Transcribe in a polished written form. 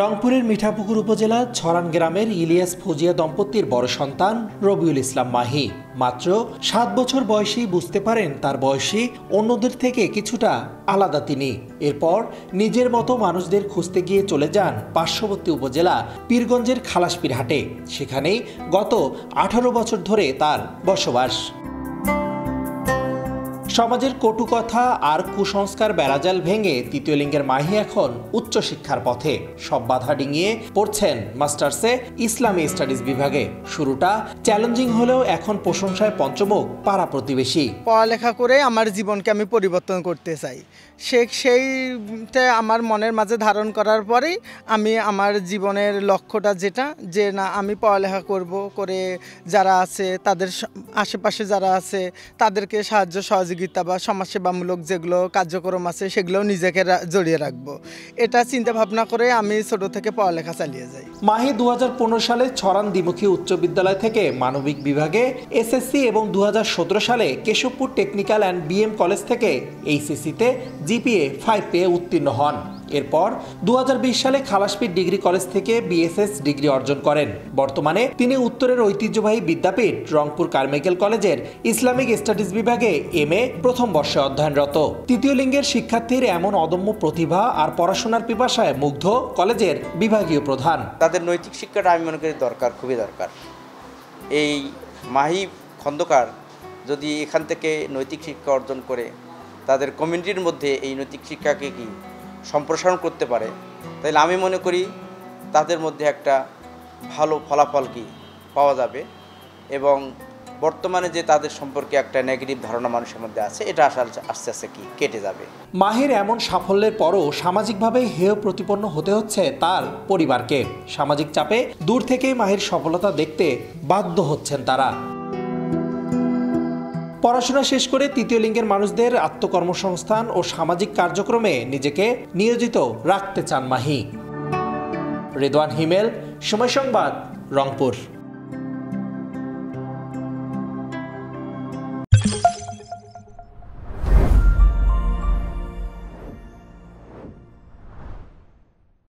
রংপুরের মিঠাপুকুর উপজেলার ছড়ান গ্রামের ইলিয়াস ফৌজিয়া দম্পতির বড় সন্তান রবিউল ইসলাম মাহি মাত্র ৭ বছর বয়সেই বুঝতে পারেন তার বয়সী অন্যদের থেকে কিছুটা আলাদা তিনি। এরপর নিজের মতো মানুষদের খুঁজতে গিয়ে চলে যান পার্শ্ববর্তী উপজেলা পীরগঞ্জের খালাসপীর হাটে। সেখানেই গত ১৮ বছর ধরে তার বসবাস। সমাজের কটু কথা আর কুসংস্কার বেড়াজাল ভেঙে তৃতীয় লিঙ্গের মাহি এখন উচ্চশিক্ষার পথে। সব বাধা ডিঙিয়ে পড়ছেন মাস্টার্সে ইসলামী স্টাডিজ বিভাগে। শুরুটা চ্যালেঞ্জিং হলেও এখন প্রশংসায় পঞ্চমুখ পাড়া প্রতিবেশী। পড়ালেখা করে আমার জীবনকে আমি পরিবর্তন করতে চাই, সেইটা আমার মনের মাঝে ধারণ করার পরেই আমি আমার জীবনের লক্ষ্যটা যেটা যে না আমি পড়ালেখা করব, করে যারা আছে তাদের আশেপাশে যারা আছে তাদেরকে সাহায্য সহযোগিতা বা সমাজসেবামূলক যেগুলো কার্যক্রম আছে সেগুলো নিজেকে জড়িয়ে রাখবো, এটা চিন্তা ভাবনা করে আমি ছোট থেকে পড়ালেখা চালিয়ে যাই। মাহি ২০১৫ সালে ছড়ান দ্বিমুখী উচ্চ বিদ্যালয় থেকে মানবিক বিভাগে এসএসসি এবং ২০১৭ সালে Keshabpur technical and BM college থেকে এইচএসসিতে জিপিএ 5 পেয়ে উত্তীর্ণ হন। এরপর ২০২০ সালে খালাসপীর ডিগ্রি কলেজ থেকে বিএসএস ডিগ্রি অর্জন করেন। বর্তমানে তিনি উত্তরের ঐতিহ্যবাহী বিদ্যাপীঠ রংপুর কারমাইকেল কলেজের ইসলামিক স্টাডিজ বিভাগে এমএ প্রথম বর্ষে অধ্যয়নরত। তৃতীয় লিঙ্গের শিক্ষার্থীর এমন অদম্য প্রতিভা আর পড়াশোনার পিপাসায় মুগ্ধ কলেজের বিভাগীয় প্রধান। তাদের নৈতিক শিক্ষাটা আমি মনে করি দরকার, খুবই দরকার। এই মাহি খন্দকার যদি এখান থেকে নৈতিক শিক্ষা অর্জন করে তাদের কমিউনিটির মধ্যে এই নৈতিক শিক্ষাকে কি সম্প্রসারণ করতে পারে, তাহলে আমি মনে করি তাদের মধ্যে একটা ভালো ফলাফল কি পাওয়া যাবে এবং বর্তমানে যে তাদের সম্পর্কে একটা নেগেটিভ ধারণা মানুষের মধ্যে আছে এটা আস্তে আস্তে কি কেটে যাবে। মাহির এমন সাফল্যের পরও সামাজিকভাবে হেয় প্রতিপন্ন হতে হচ্ছে তার পরিবারকে। সামাজিক চাপে দূর থেকেই মাহির সফলতা দেখতে বাধ্য হচ্ছেন তারা। পড়াশোনা শেষ করে তৃতীয় লিঙ্গের মানুষদের আত্মকর্মসংস্থান ও সামাজিক কার্যক্রমে নিজেকে নিয়োজিত রাখতে চান মাহি। রেদওয়ান হিমেল, সময় সংবাদ, রংপুর।